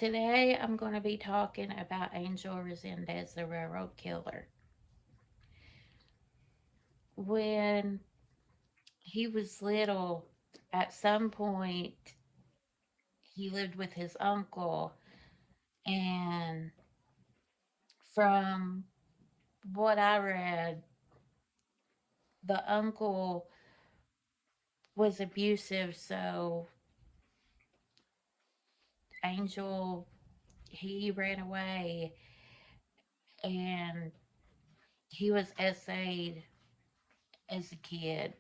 Today I'm going to be talking about Angel Resendez, the railroad killer. When he was little, at some point, he lived with his uncle, and from what I read, the uncle was abusive, so Angel he ran away and he was essayed as a kid.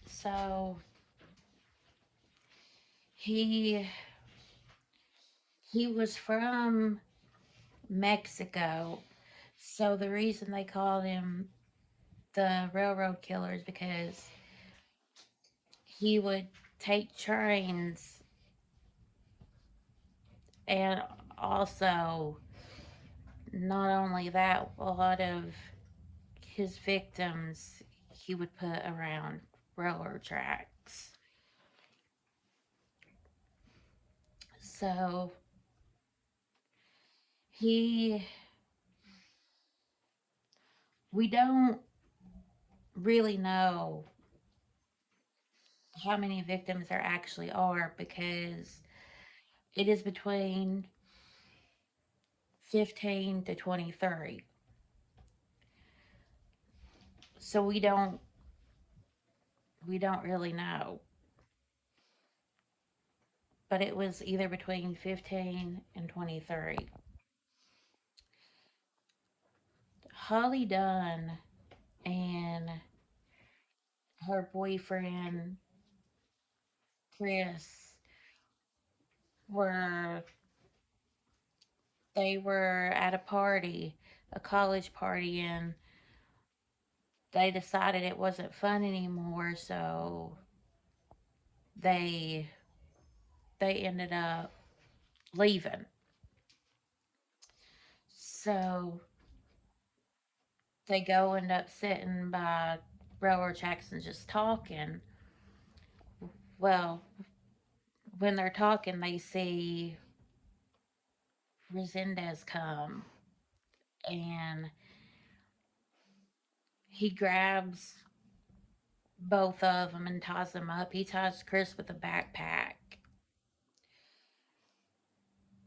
So he he was from Mexico. So the reason they called him the railroad killer is because he would take trains, and also not only that, a lot of his victims he would put around railroad tracks. So he we don't really know how many victims there actually are because it is between 15 to 23. So we don't really know. But it was either between 15 and 23. Holly Dunn and her boyfriend Chris were they were at a party, a college party, and they decided it wasn't fun anymore, so they they ended up leaving. So they go end up sitting by railroad tracks and just talking. Well, when they're talking, they see Resendez come and he grabs both of them and ties them up. He ties Chris with a backpack,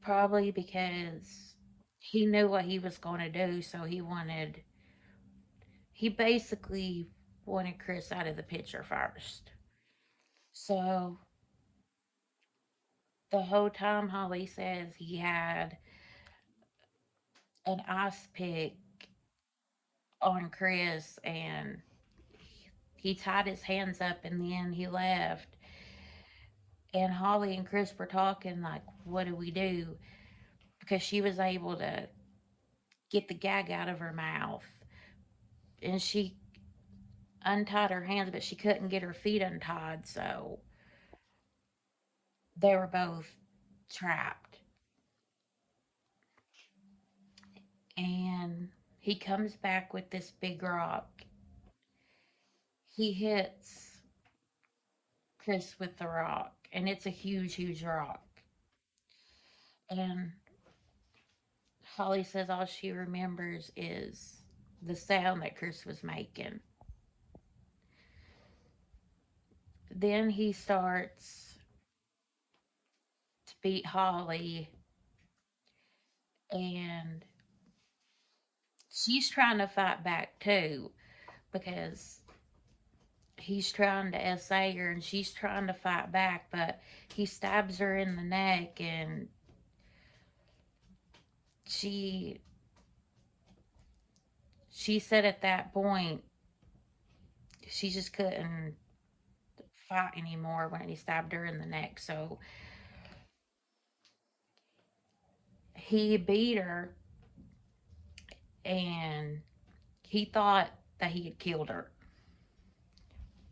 probably because he knew what he was going to do, so he basically wanted Chris out of the picture first. So the whole time, Holly says he had an ice pick on Chris and he tied his hands up and then he left. And Holly and Chris were talking, like, what do we do? Because she was able to get the gag out of her mouth. And she untied her hands, but she couldn't get her feet untied. So they were both trapped. And he comes back with this big rock. He hits Chris with the rock. And it's a huge, huge rock. And Holly says all she remembers is the sound that Chris was making. Then he starts to beat Holly, and she's trying to fight back too because he's trying to essay her and she's trying to fight back, but he stabs her in the neck, and she she said at that point she just couldn't fight anymore when he stabbed her in the neck. So he beat her, and he thought that he had killed her,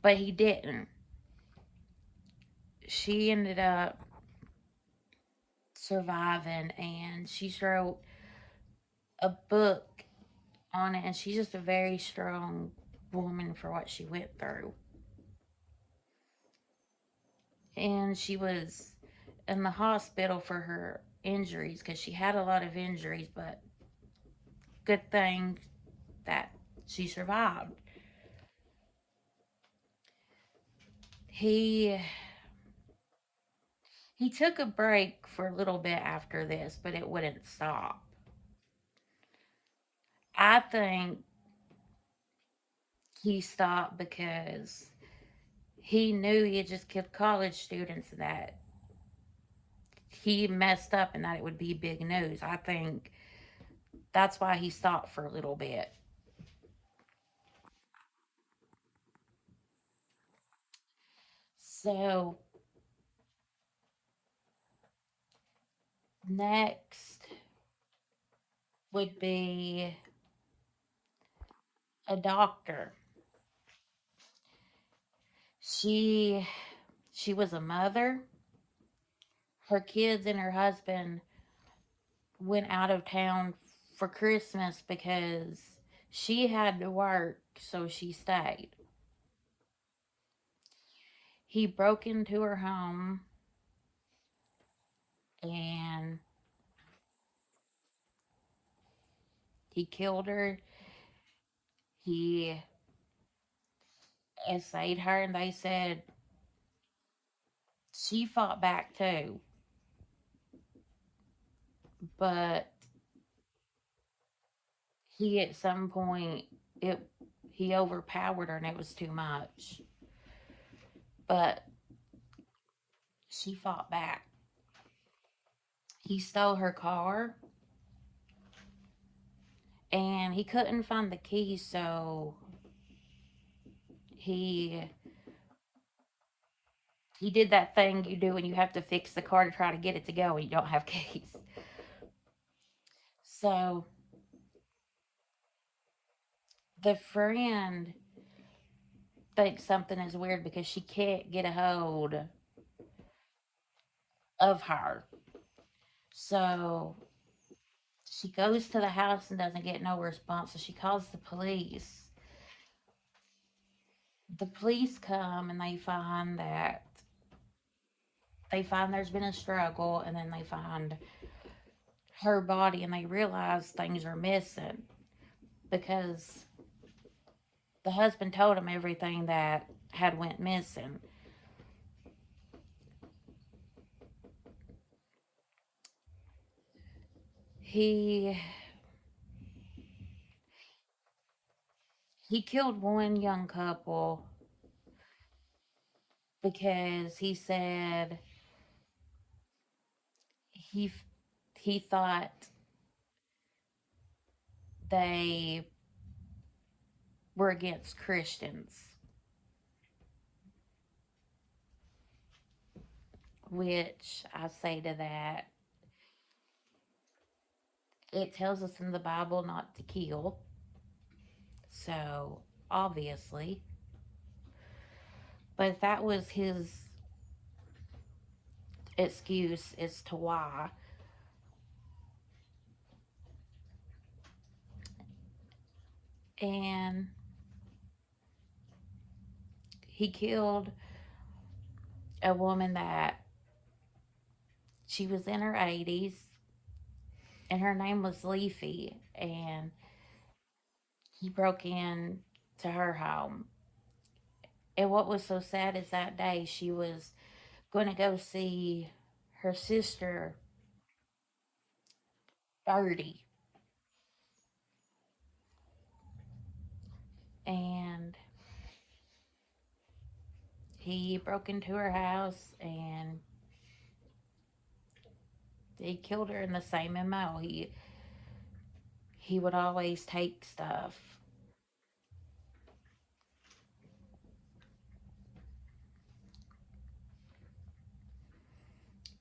but he didn't. She ended up surviving, and she wrote a book on it, and she's just a very strong woman for what she went through. And she was in the hospital for her injuries because she had a lot of injuries, but good thing that she survived. He he took a break for a little bit after this, but it wouldn't stop. I think he stopped because he knew he had just killed college students and that he messed up and that it would be big news. I think that's why he stopped for a little bit. So, next would be a doctor. She she was a mother. Her kids and her husband went out of town for Christmas because she had to work, so she stayed. He broke into her home and he killed her. He essayed her, and they said she fought back too, but he at some point it he overpowered her and it was too much. But she fought back. He stole her car and he couldn't find the keys, so he he did that thing you do when you have to fix the car to try to get it to go and you don't have keys. So the friend thinks something is weird because she can't get a hold of her. So she goes to the house and doesn't get no response. So she calls the police. The police come and they find there's been a struggle, and then they find her body and they realize things are missing because the husband told him everything that had went missing. He he killed one young couple because he said he he thought they were against Christians, which I say to that, it tells us in the Bible not to kill. So, obviously, but that was his excuse as to why. And he killed a woman that she was in her 80s and her name was Leafy, and he broke in to her home. And what was so sad is that day she was going to go see her sister, Birdie, and he broke into her house and he killed her in the same MO. He would always take stuff.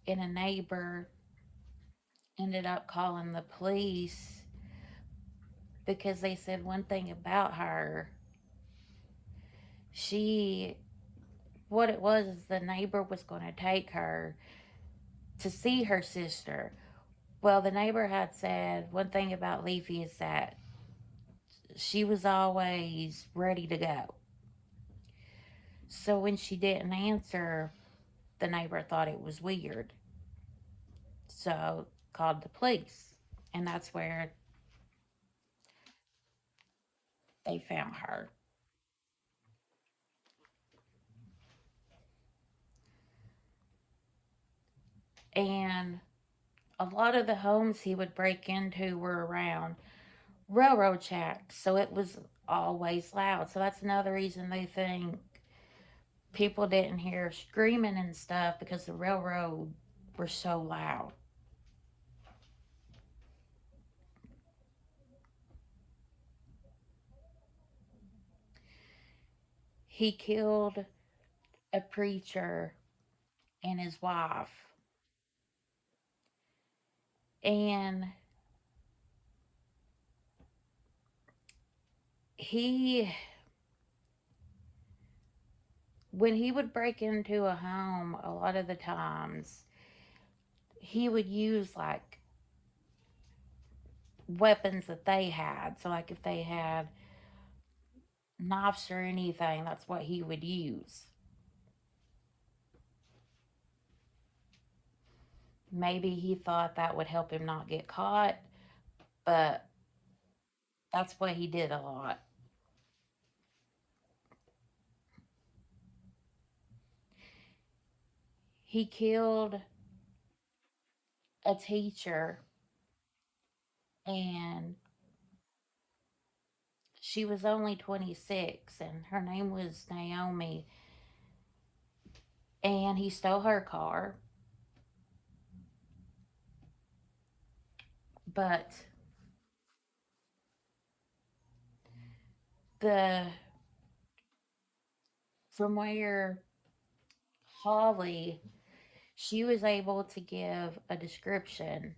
And a neighbor ended up calling the police because they said one thing about her. She, what it was is the neighbor was going to take her to see her sister. Well, the neighbor had said one thing about Leafy is that she was always ready to go. So when she didn't answer, the neighbor thought it was weird. So called the police, and that's where they found her. And a lot of the homes he would break into were around railroad tracks, so it was always loud. So that's another reason they think people didn't hear screaming and stuff, because the railroad were so loud. He killed a preacher and his wife. And he, when he would break into a home, a lot of the times, he would use like weapons that they had. So, like if they had knives or anything, that's what he would use. Maybe he thought that would help him not get caught, but that's what he did a lot. He killed a teacher, and she was only 26, and her name was Naomi. And he stole her car, but the from where Holly, she was able to give a description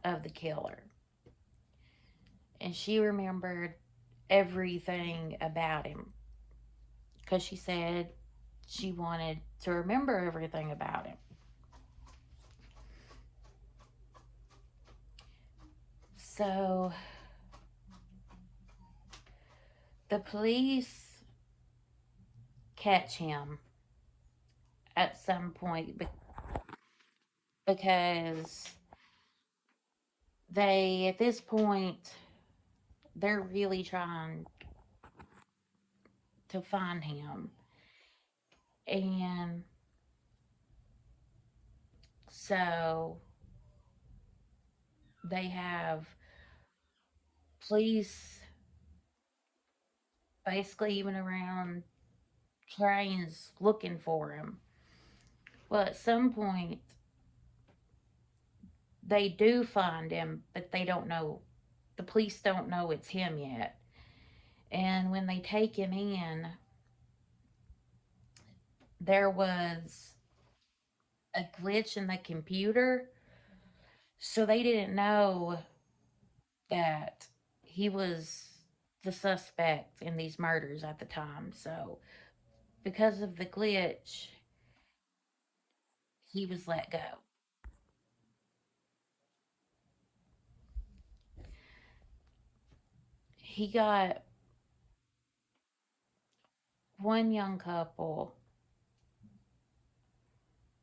of the killer, and she remembered everything about him, because she said she wanted to remember everything about him. So the police catch him at some point, because they, at this point, they're really trying to find him. And so they have police basically even around trains looking for him. Well, at some point, they do find him, but they don't know, the police don't know it's him yet. And when they take him in, there was a glitch in the computer, so they didn't know that he was the suspect in these murders at the time. So, because of the glitch, he was let go. He got one young couple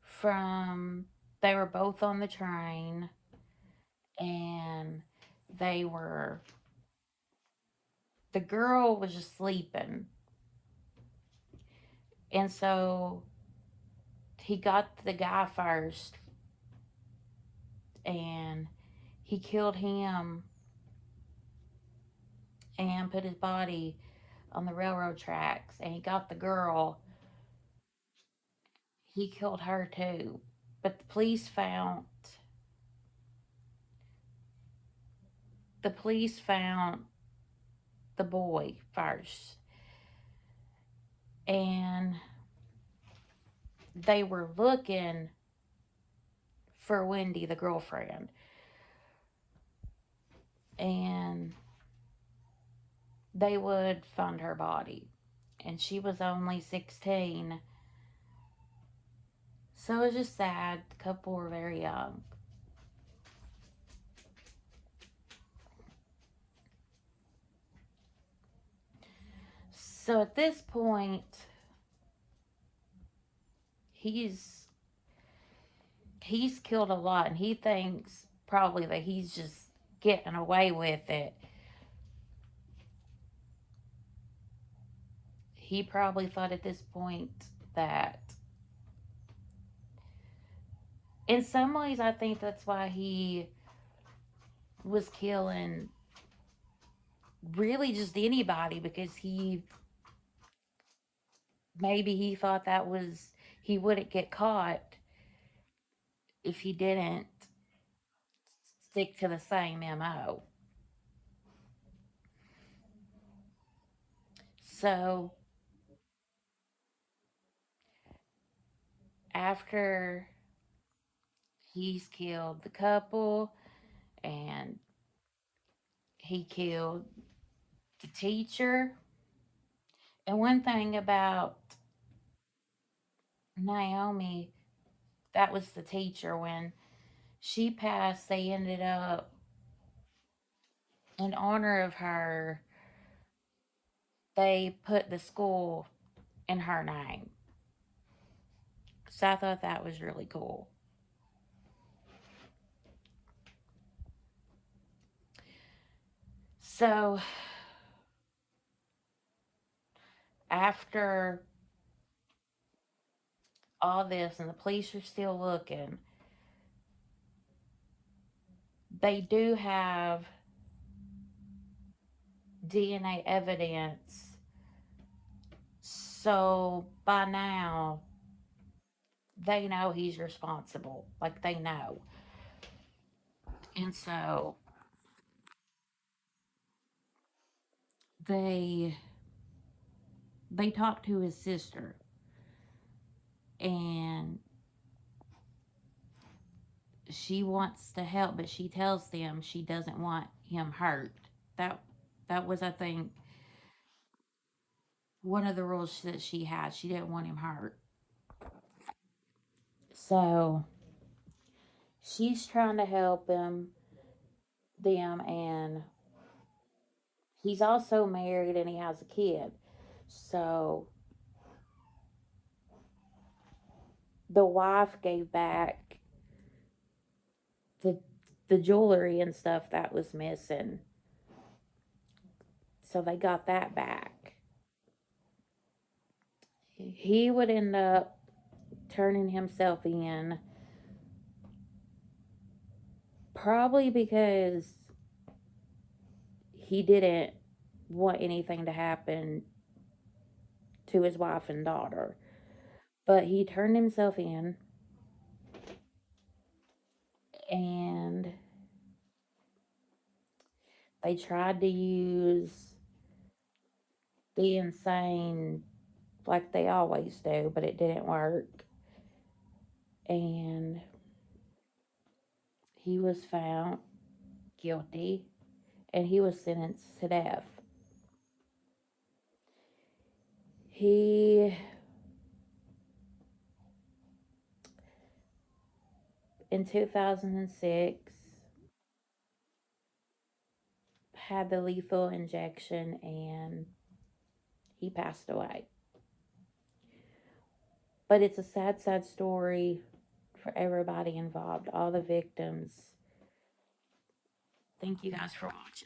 from, they were both on the train, and they were, the girl was just sleeping. And so he got the guy first, and he killed him and put his body on the railroad tracks. And he got the girl, he killed her too. But the police found the boy first, and they were looking for Wendy, the girlfriend, and they would find her body. And she was only 16. So it was just sad. The couple were very young. So at this point, he's he's killed a lot, and he thinks probably that he's just getting away with it. He probably thought at this point that, in some ways, I think that's why he was killing really just anybody, because maybe he thought that was, he wouldn't get caught if he didn't stick to the same MO. So after he's killed the couple and he killed the teacher. And one thing about Naomi, that was the teacher, when she passed, they ended up, in honor of her, they put the school in her name. So I thought that was really cool. So after all this, and the police are still looking, they do have DNA evidence. So by now, they know he's responsible. Like, they know. And so they talk to his sister, and she wants to help, but she tells them she doesn't want him hurt. That that was, I think, one of the rules that she had. She didn't want him hurt. So she's trying to help them, and he's also married and he has a kid. So the wife gave back the the jewelry and stuff that was missing. So they got that back. He would end up turning himself in, probably because he didn't want anything to happen to his wife and daughter. But he turned himself in, and they tried to use the insane like they always do, but it didn't work. And he was found guilty, and he was sentenced to death. He, in 2006, had the lethal injection, and he passed away. But it's a sad, sad story for everybody involved, all the victims. Thank you guys for watching.